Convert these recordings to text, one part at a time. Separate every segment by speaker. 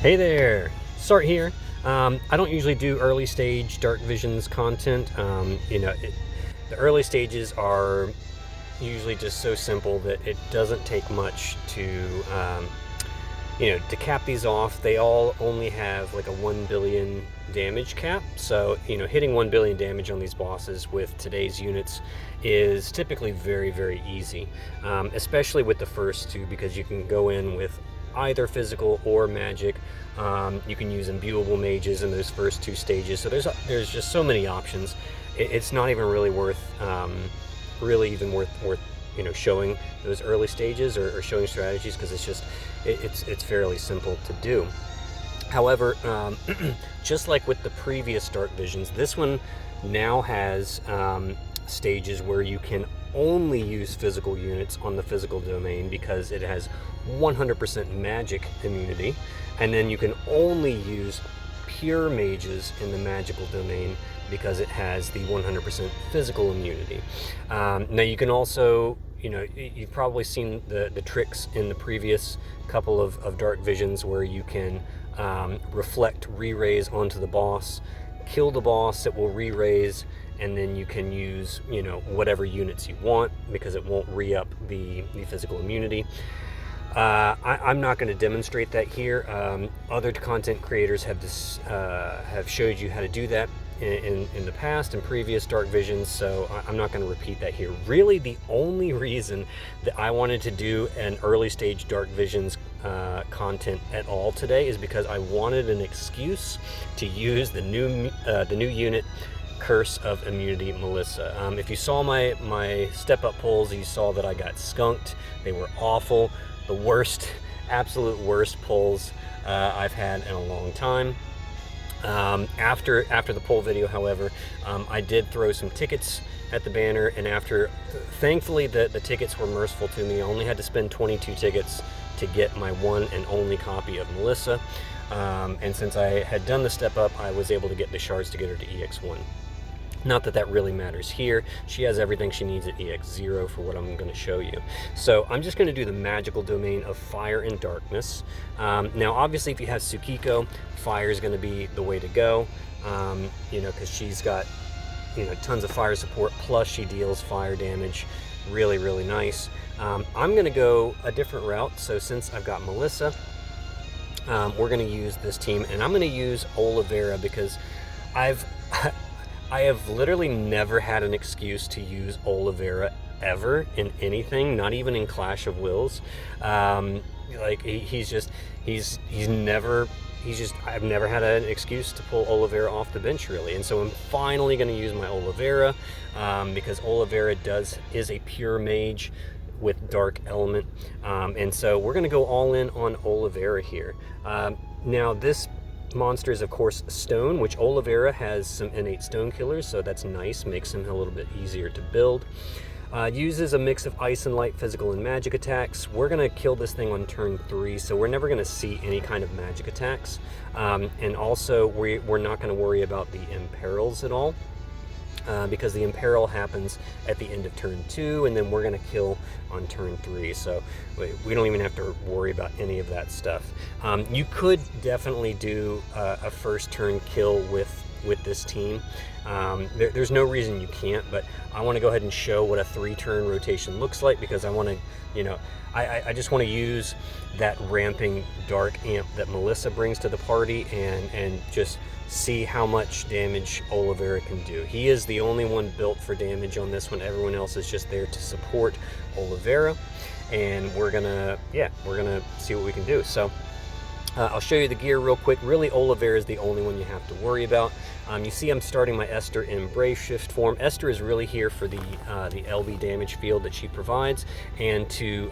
Speaker 1: Hey there, Start here. I don't usually do early stage Dark Visions content. The early stages are usually just so simple that it doesn't take much to cap these off. They all only have like a 1 billion damage cap. So, hitting 1 billion damage on these bosses with today's units is typically very, very easy, especially with the first two, because you can go in with either physical or magic. You can use imbuable mages in those first two stages. So there's just so many options. It's not even really worth showing those early stages or showing strategies, because it's fairly simple to do. However, just like with the previous Dark Visions, this one now has stages where you can only use physical units on the physical domain because it has 100% magic immunity, and then you can only use pure mages in the magical domain because it has the 100% physical immunity. Now you can also, you've probably seen the tricks in the previous couple of Dark Visions where you can reflect re-raise onto the boss, kill the boss, it will re-raise, and then you can use whatever units you want because it won't re-up the physical immunity. I'm not going to demonstrate that here. Other content creators have showed you how to do that in the past, in previous Dark Visions, so I'm not going to repeat that here. Really, the only reason that I wanted to do an early stage Dark Visions content at all today is because I wanted an excuse to use the new unit, Curse of Immunity Melissa. If you saw my step up pulls, you saw that I got skunked. They were awful. The worst, absolute worst pulls I've had in a long time. After the poll video, however, I did throw some tickets at the banner, and thankfully the tickets were merciful to me. I only had to spend 22 tickets to get my one and only copy of Melissa, and since I had done the step up, I was able to get the shards to get her to EX1. Not that that really matters here. She has everything she needs at EX0 for what I'm going to show you. So I'm just going to do the magical domain of Fire and Darkness. Now, obviously, if you have Tsukiko, fire is going to be the way to go, because she's got, tons of fire support, plus she deals fire damage. Really, really nice. I'm going to go a different route. So since I've got Melissa, we're going to use this team, and I'm going to use Olivera because I have literally never had an excuse to use Olivera ever in anything, not even in Clash of Wills. I've never had an excuse to pull Olivera off the bench, really. And so I'm finally going to use my Olivera, because Olivera is a pure mage with dark element. And so we're going to go all in on Olivera here. Now this monster is of course stone, which Olivera has some innate stone killers, so that's nice, makes him a little bit easier to build. Uses a mix of ice and light physical and magic attacks. We're going to kill this thing on turn 3, so we're never going to see any kind of magic attacks, and also we're not going to worry about the imperils at all, because the imperil happens at the end of turn 2, and then we're going to kill on turn 3, so we don't even have to worry about any of that stuff. You could definitely do a first turn kill with this team. There's no reason you can't, but I want to go ahead and show what a 3-turn rotation looks like, because I want to, I just want to use that ramping dark amp that Melissa brings to the party and just see how much damage Olivera can do. He is the only one built for damage on this one. Everyone else is just there to support Olivera, and we're gonna see what we can do. So I'll show you the gear real quick. Really, Olivera is the only one you have to worry about. You see I'm starting my Esther in Brave Shift form. Esther is really here for the LV damage field that she provides, and to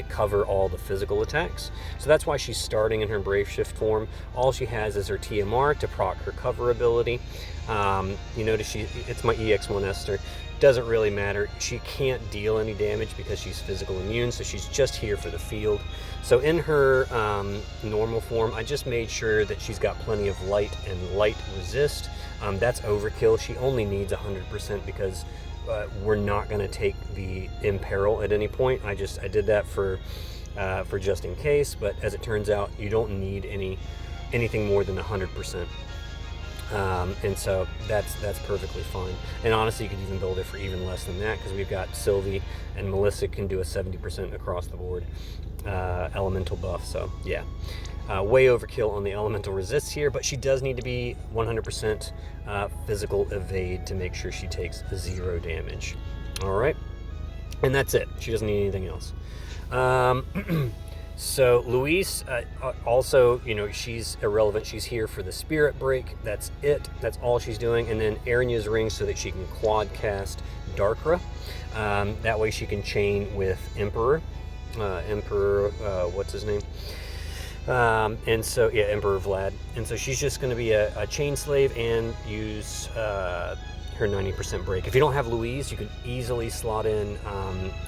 Speaker 1: cover all the physical attacks. So that's why she's starting in her Brave Shift form. All she has is her TMR to proc her cover ability. You notice it's my EX1 Esther. Doesn't really matter. She can't deal any damage because she's physical immune, so she's just here for the field. So in her normal form, I just made sure that she's got plenty of light and light resist. That's overkill. She only needs 100% because we're not going to take the imperil at any point. I did that for for just in case, but as it turns out, you don't need anything more than 100%. And so that's perfectly fine. And honestly, you could even build it for even less than that, because we've got Sylvie and Melissa can do a 70% across the board elemental buff. So yeah, way overkill on the elemental resists here, but she does need to be 100% physical evade to make sure she takes 0 damage. All right, and that's it. She doesn't need anything else. So Louise, also, you know, she's irrelevant. She's here for the spirit break. That's it. That's all she's doing. And then Aranya's ring so that she can quad cast Darkra. That way she can chain with Emperor. What's his name? And so, yeah, Emperor Vlad. And so she's just going to be a chain slave and use her 90% break. If you don't have Louise, you can easily slot in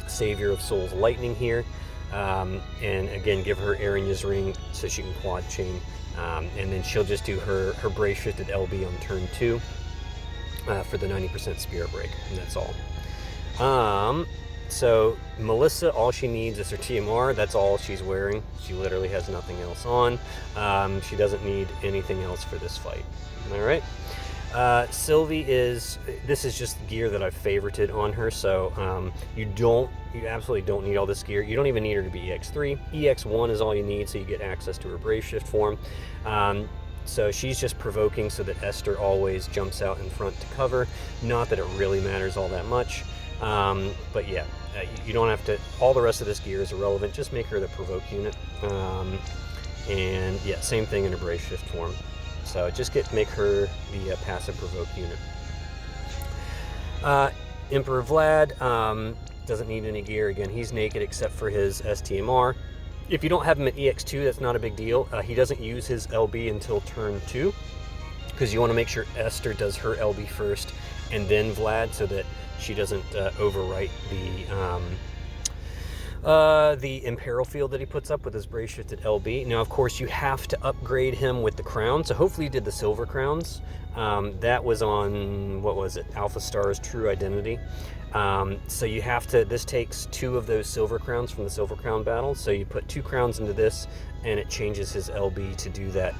Speaker 1: Savior of Souls Lightning here. And again, give her Aranya's ring so she can quad chain, and then she'll just do her Brave Shifted LB on turn 2 for the 90% spirit break, and that's all. So Melissa, all she needs is her TMR. That's all she's wearing. She literally has nothing else on. She doesn't need anything else for this fight. All right. Sylvie this is just gear that I've favorited on her, so you absolutely don't need all this gear. You don't even need her to be EX3. EX1 is all you need, so you get access to her Brave Shift form. So she's just provoking so that Esther always jumps out in front to cover. Not that it really matters all that much, but yeah, you don't have to. All the rest of this gear is irrelevant. Just make her the provoke unit, and yeah, same thing in her Brave Shift form. So just make her the passive provoke unit. Emperor Vlad doesn't need any gear. Again, he's naked except for his STMR. If you don't have him at EX2, that's not a big deal. He doesn't use his LB until turn 2, because you want to make sure Esther does her LB first and then Vlad, so that she doesn't overwrite the Imperil field that he puts up with his Brave Shifted LB. Now, of course, you have to upgrade him with the crown, so hopefully you did the silver crowns. That was on, what was it, Alpha Star's True Identity. So you have to, this takes 2 of those silver crowns from the silver crown battle, so you put 2 crowns into this, and it changes his LB to do that,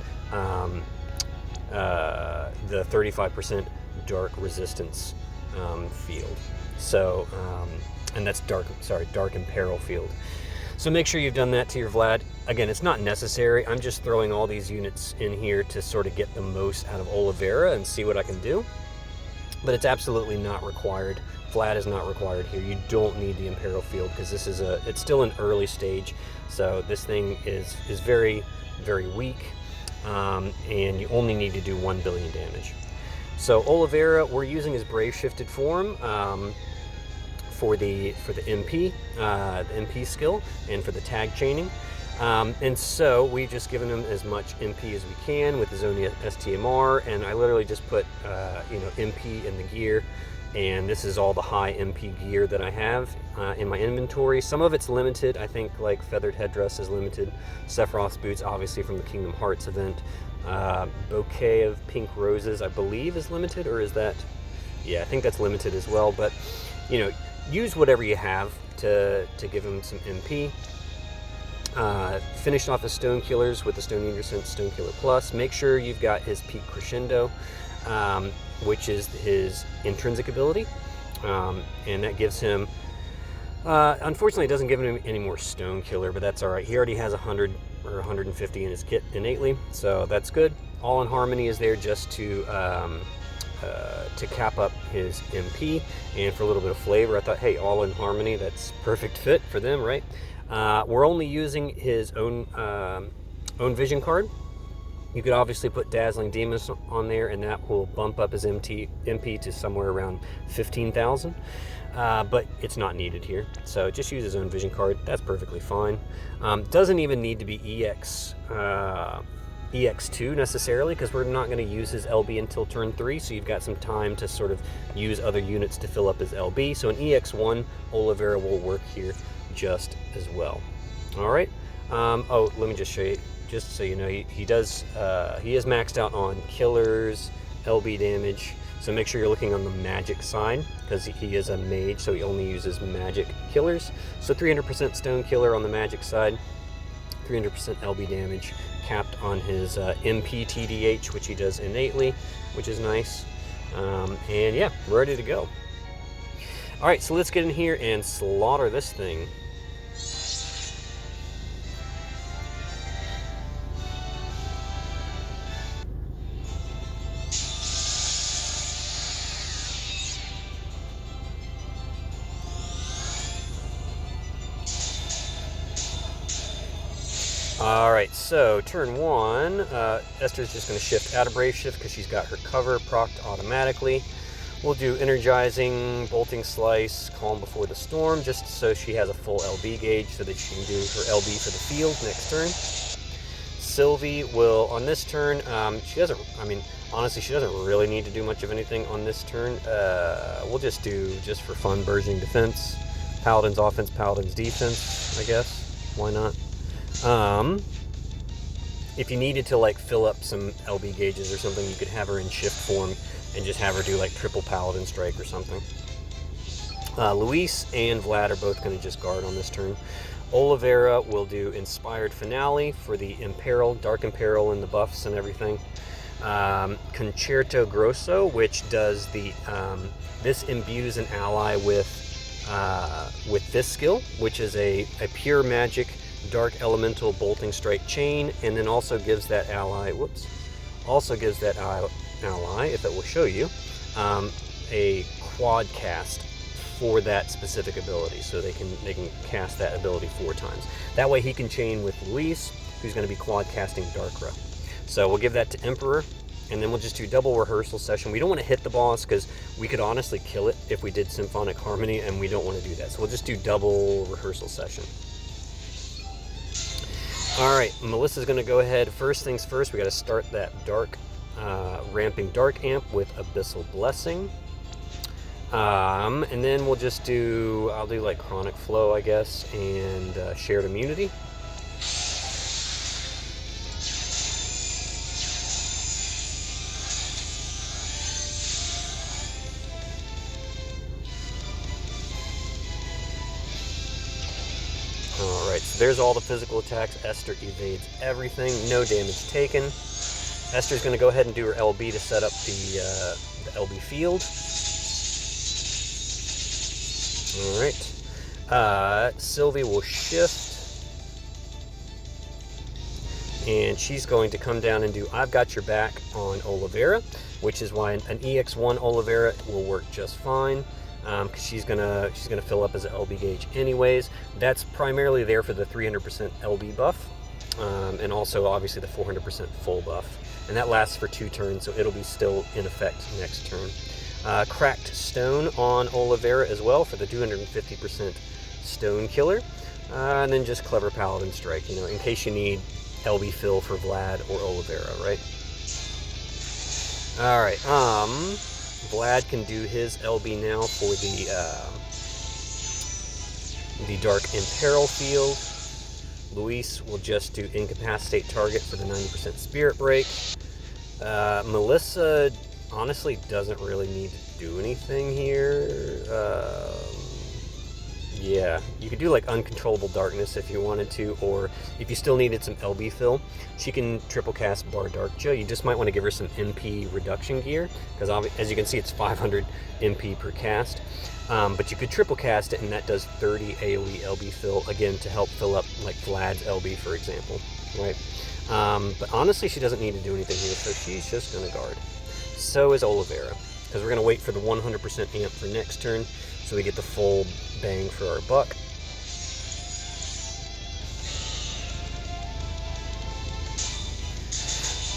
Speaker 1: the 35% dark resistance field. So, and that's dark Imperil field. So make sure you've done that to your Vlad. Again, it's not necessary. I'm just throwing all these units in here to sort of get the most out of Olivera and see what I can do. But it's absolutely not required. Vlad is not required here. You don't need the Imperil field, because this is it's still an early stage. So this thing is very, very weak, and you only need to do 1 billion damage. So Olivera, we're using his Brave Shifted form for the MP, the MP skill, and for the tag chaining. And so we've just given him as much MP as we can with his own STMR, and I literally just put MP in the gear, and this is all the high MP gear that I have in my inventory. Some of it's limited. I think like Feathered Headdress is limited. Sephiroth's Boots, obviously from the Kingdom Hearts event. Bouquet of Pink Roses, I believe, is limited, or is that? Yeah, I think that's limited as well. But you know, use whatever you have to give him some MP. Finished off the Stone Killers with the Stone Eater Sense Stone Killer Plus. Make sure you've got his Peak Crescendo, which is his intrinsic ability, and that gives him. Unfortunately, it doesn't give him any more Stone Killer, but that's all right. He already has 100 or 150 in his kit innately, so that's good. All in Harmony is there just to cap up his MP, and for a little bit of flavor, I thought, hey, All in Harmony, that's perfect fit for them, right? We're only using his own vision card. You could obviously put Dazzling Demoness on there, and that will bump up his MP to somewhere around 15,000. But it's not needed here. So just use his own vision card. That's perfectly fine. Doesn't even need to be EX2 necessarily, because we're not going to use his LB until turn 3, so you've got some time to sort of use other units to fill up his LB. So an EX1 Olivera will work here just as well. All right. Oh, let me just show you, just so you know, he is maxed out on killers, LB damage, So make sure you're looking on the magic side, because he is a mage, so he only uses magic killers. So 300% stone killer on the magic side, 300% LB damage, capped on his MP TDH, which he does innately, which is nice. And yeah, we're ready to go. All right, so let's get in here and slaughter this thing. Alright, so turn 1, Esther's just going to shift out of Brave Shift because she's got her cover procced automatically. We'll do Energizing, Bolting Slice, Calm Before the Storm, just so she has a full LB gauge so that she can do her LB for the field next turn. Sylvie will, on this turn, she doesn't, honestly, she doesn't really need to do much of anything on this turn. We'll just do, just for fun, Burgeoning Defense, Paladin's Offense, Paladin's Defense, I guess. Why not? If you needed to like fill up some LB gauges or something, you could have her in shift form and just have her do like triple Paladin Strike or something. Luis and Vlad are both going to just guard on this turn. Olivera will do Inspired Finale for the Imperil, Dark Imperil and the buffs and everything. Concerto Grosso, which does the, this imbues an ally with this skill, which is a pure magic Dark Elemental Bolting Strike chain, and then also gives that ally, ally, if it will show you, a quad cast for that specific ability, so they can cast that ability 4 times. That way he can chain with Luis, who's going to be quad casting Darkra. So we'll give that to Emperor, and then we'll just do double rehearsal session. We don't want to hit the boss because we could honestly kill it if we did Symphonic Harmony, and we don't want to do that. So we'll just do double rehearsal session. Alright, Melissa's going to go ahead. First things first, we got to start that dark, ramping Dark Amp with Abyssal Blessing. And then we'll just do, I'll do like Chronic Flow, I guess, and Shared Immunity. Alright, so there's all the physical attacks. Esther evades everything, no damage taken. Esther's going to go ahead and do her LB to set up the LB field. Alright, Sylvie will shift, and she's going to come down and do I've Got Your Back on Olivera, which is why an EX1 Olivera will work just fine, because she's gonna fill up as an LB gauge anyways. That's primarily there for the 300% LB buff, and also obviously the 400% full buff, and that lasts for 2 turns, so it'll be still in effect next turn. Cracked Stone on Olivera as well for the 250% Stone Killer. And then just Clever Paladin Strike, you know, in case you need LB fill for Vlad or Olivera, right? Alright, Vlad can do his LB now for the Dark Imperil field. Luis will just do Incapacitate Target for the 90% Spirit Break. Melissa honestly doesn't really need to do anything here. Yeah, you could do like Uncontrollable Darkness if you wanted to, or if you still needed some LB fill, she can triple cast Bar Darkja. You just might want to give her some MP reduction gear, because as you can see it's 500 MP per cast. But you could triple cast it, and that does 30 AoE LB fill, again to help fill up like Vlad's LB, for example, right? But honestly, she doesn't need to do anything here, so she's just going to guard. So is Olivera, because we're going to wait for the 100% amp for next turn, so we get the full bang for our buck.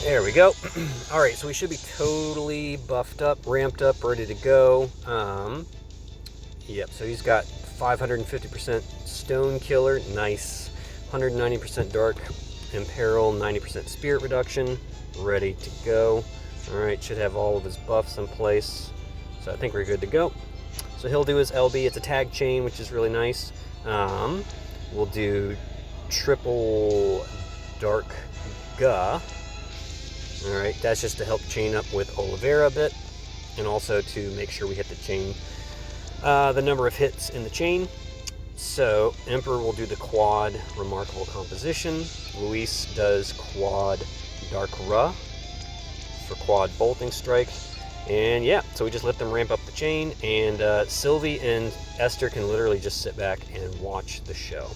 Speaker 1: There we go. Alright, so we should be totally buffed up, ramped up, ready to go. Yep, so he's got 550% Stone Killer, nice. 190% Dark Imperil, 90% Spirit Reduction, ready to go. Alright, should have all of his buffs in place, so I think we're good to go. So he'll do his LB, it's a tag chain, which is really nice. We'll do triple Dark Ga. Alright, that's just to help chain up with Olivera a bit. and also to make sure we hit the chain, the number of hits in the chain. So Emperor will do the quad Remarkable Composition. Luis does quad Dark Ra for quad Bolting Strike. And yeah, so we just let them ramp up the chain, and Sylvie and Esther can literally just sit back and watch the show.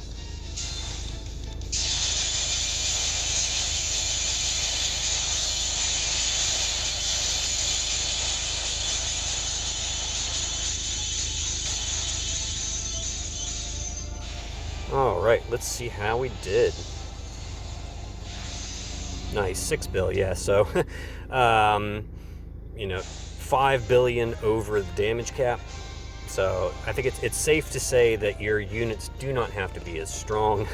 Speaker 1: All right, let's see how we did. Nice, 6 bill, yeah, so, you know, 5 billion over the damage cap. So I think it's safe to say that your units do not have to be as strong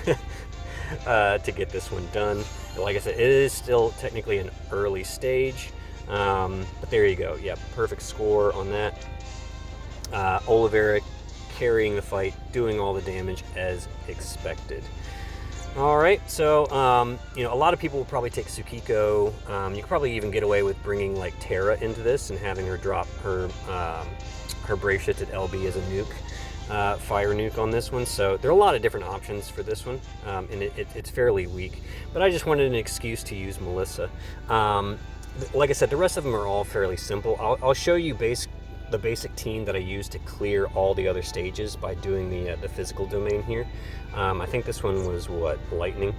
Speaker 1: to get this one done. Like I said, it is still technically an early stage, but there you go. Yeah, perfect score on that. Olivera carrying the fight, doing all the damage as expected. All right, so you know, a lot of people will probably take Tsukiko. You could probably even get away with bringing like Terra into this and having her drop her brave shifted LB as a nuke, fire nuke on this one. So there are a lot of different options for this one, and it's fairly weak. But I just wanted an excuse to use Melissa. Like I said, the rest of them are all fairly simple. I'll show you the basic team that I use to clear all the other stages by doing the physical domain here. I think this one was what, lightning.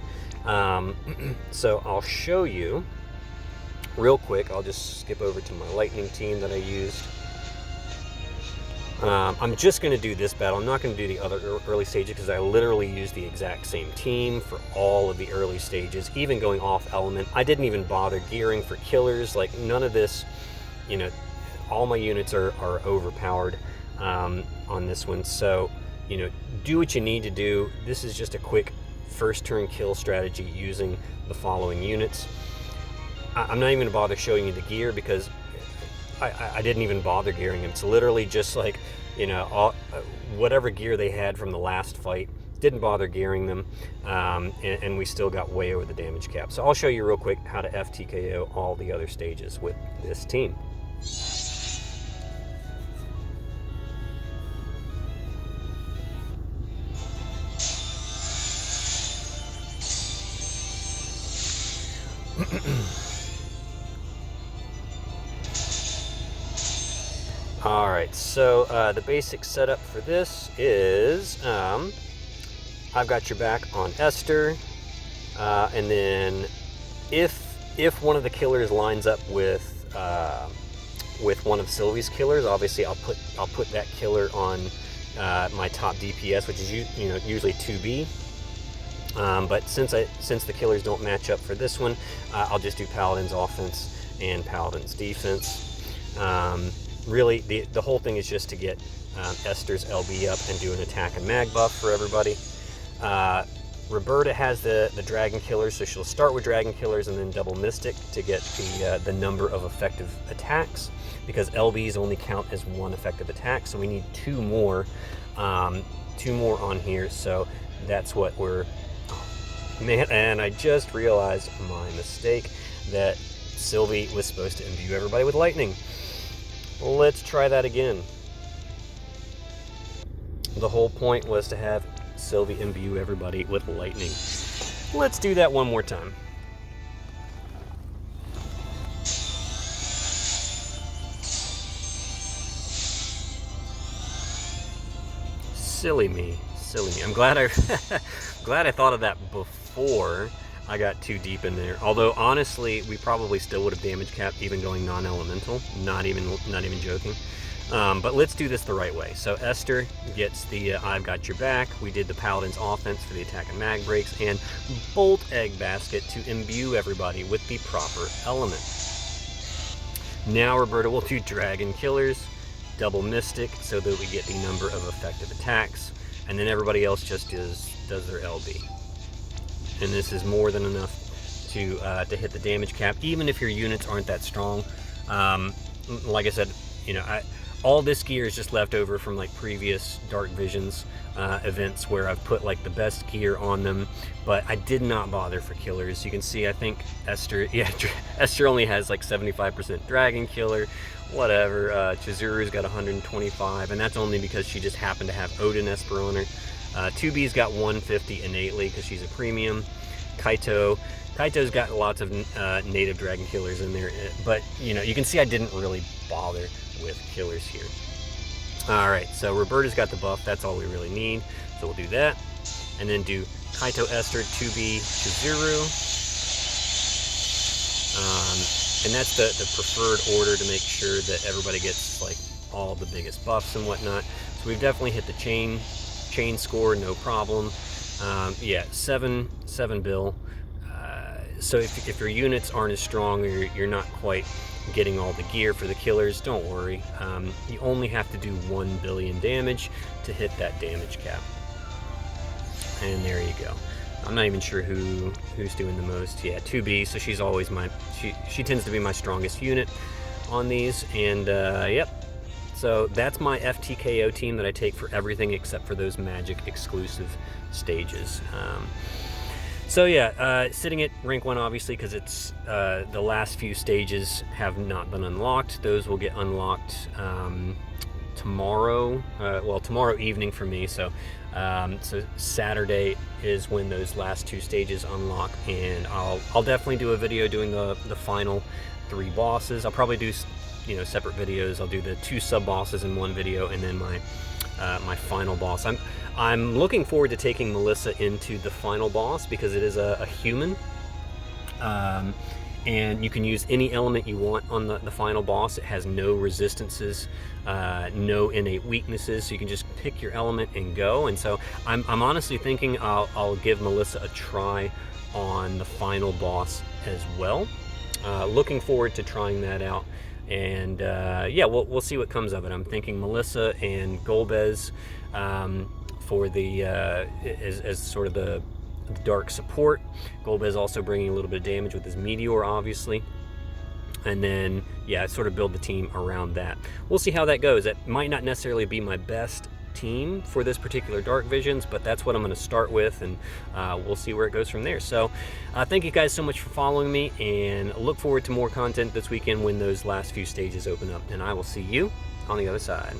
Speaker 1: So I'll show you real quick. I'll just skip over to my lightning team that I used. I'm just going to do this battle. I'm not going to do the other early stages because I literally used the exact same team for all of the early stages, even going off element. I didn't even bother gearing for killers. Like, none of this, you know, all my units are overpowered on this one. So, you know, do what you need to do. This is just a quick first turn kill strategy using the following units. I'm not even going to bother showing you the gear because I didn't even bother gearing them. It's literally just like, you know, whatever gear they had from the last fight. Didn't bother gearing them, and we still got way over the damage cap. So I'll show you real quick how to FTKO all the other stages with this team. All right, so the basic setup for this is I've got your back on Esther, and then if one of the killers lines up with one of Sylvie's killers, obviously I'll put that killer on my top DPS, which is usually 2B. But since the killers don't match up for this one, I'll just do Paladin's offense and Paladin's defense. Really, the whole thing is just to get Esther's LB up and do an attack and mag buff for everybody. Roberta has the dragon killers, so she'll start with dragon killers and then double mystic to get the number of effective attacks, because LBs only count as one effective attack, so we need two more on here. So that's what we're. Man, and I just realized my mistake that Sylvie was supposed to imbue everybody with lightning. Let's try that again. The whole point was to have Sylvie imbue everybody with lightning. Let's do that one more time. Silly me. I'm glad I thought of that before I got too deep in there. Although honestly, we probably still would have damage capped even going non-elemental. Not even joking. But let's do this the right way. So Esther gets the I've got your back. We did the Paladin's offense for the attack and mag breaks, and Bolt Egg Basket to imbue everybody with the proper element. Now Roberta will do Dragon Killers, double Mystic, so that we get the number of effective attacks, and then everybody else just does their LB. And this is more than enough to hit the damage cap, even if your units aren't that strong. Like I said, you know, all this gear is just left over from like previous Dark Visions events where I've put like the best gear on them, but I did not bother for killers. You can see, I think Esther, yeah, Esther only has like 75% Dragon Killer, whatever. Chizuru's got 125, and that's only because she just happened to have Odin Esper on her. 2B's got 150 innately because she's a premium. Kaito's got lots of native Dragon Killers in there, but you know, you can see I didn't really bother with killers here. Alright, so Roberta's got the buff, that's all we really need, so we'll do that. And then do Kaito Esther, 2B Chizuru. And that's the preferred order to make sure that everybody gets like all the biggest buffs and whatnot. So we've definitely hit the chain score, no problem. Yeah, 7 bill. So if your units aren't as strong, or you're not quite getting all the gear for the killers, don't worry. You only have to do 1 billion damage to hit that damage cap. And there you go. I'm not even sure who's doing the most. Yeah, 2B, so she's always she tends to be my strongest unit on these. And yep, so that's my FTKO team that I take for everything except for those Magic exclusive stages. So yeah, sitting at rank 1 obviously because it's the last few stages have not been unlocked. Those will get unlocked tomorrow. Well, tomorrow evening for me. So Saturday is when those last 2 stages unlock, and I'll definitely do a video doing the final 3 bosses. I'll probably do separate videos. I'll do the 2 sub bosses in one video, and then my final boss. I'm looking forward to taking Melissa into the final boss because it is a human, and you can use any element you want on the final boss. It has no resistances, no innate weaknesses, so you can just pick your element and go. And so I'm honestly thinking I'll give Melissa a try on the final boss as well. Looking forward to trying that out. And yeah, we'll see what comes of it. I'm thinking Melissa and Golbez for the as sort of the dark support. Golbez also bringing a little bit of damage with his meteor, obviously. And then yeah, sort of build the team around that. We'll see how that goes. That might not necessarily be my best team for this particular Dark Visions, but that's what I'm going to start with, and we'll see where it goes from there. So thank you guys so much for following me, and look forward to more content this weekend when those last few stages open up, and I will see you on the other side.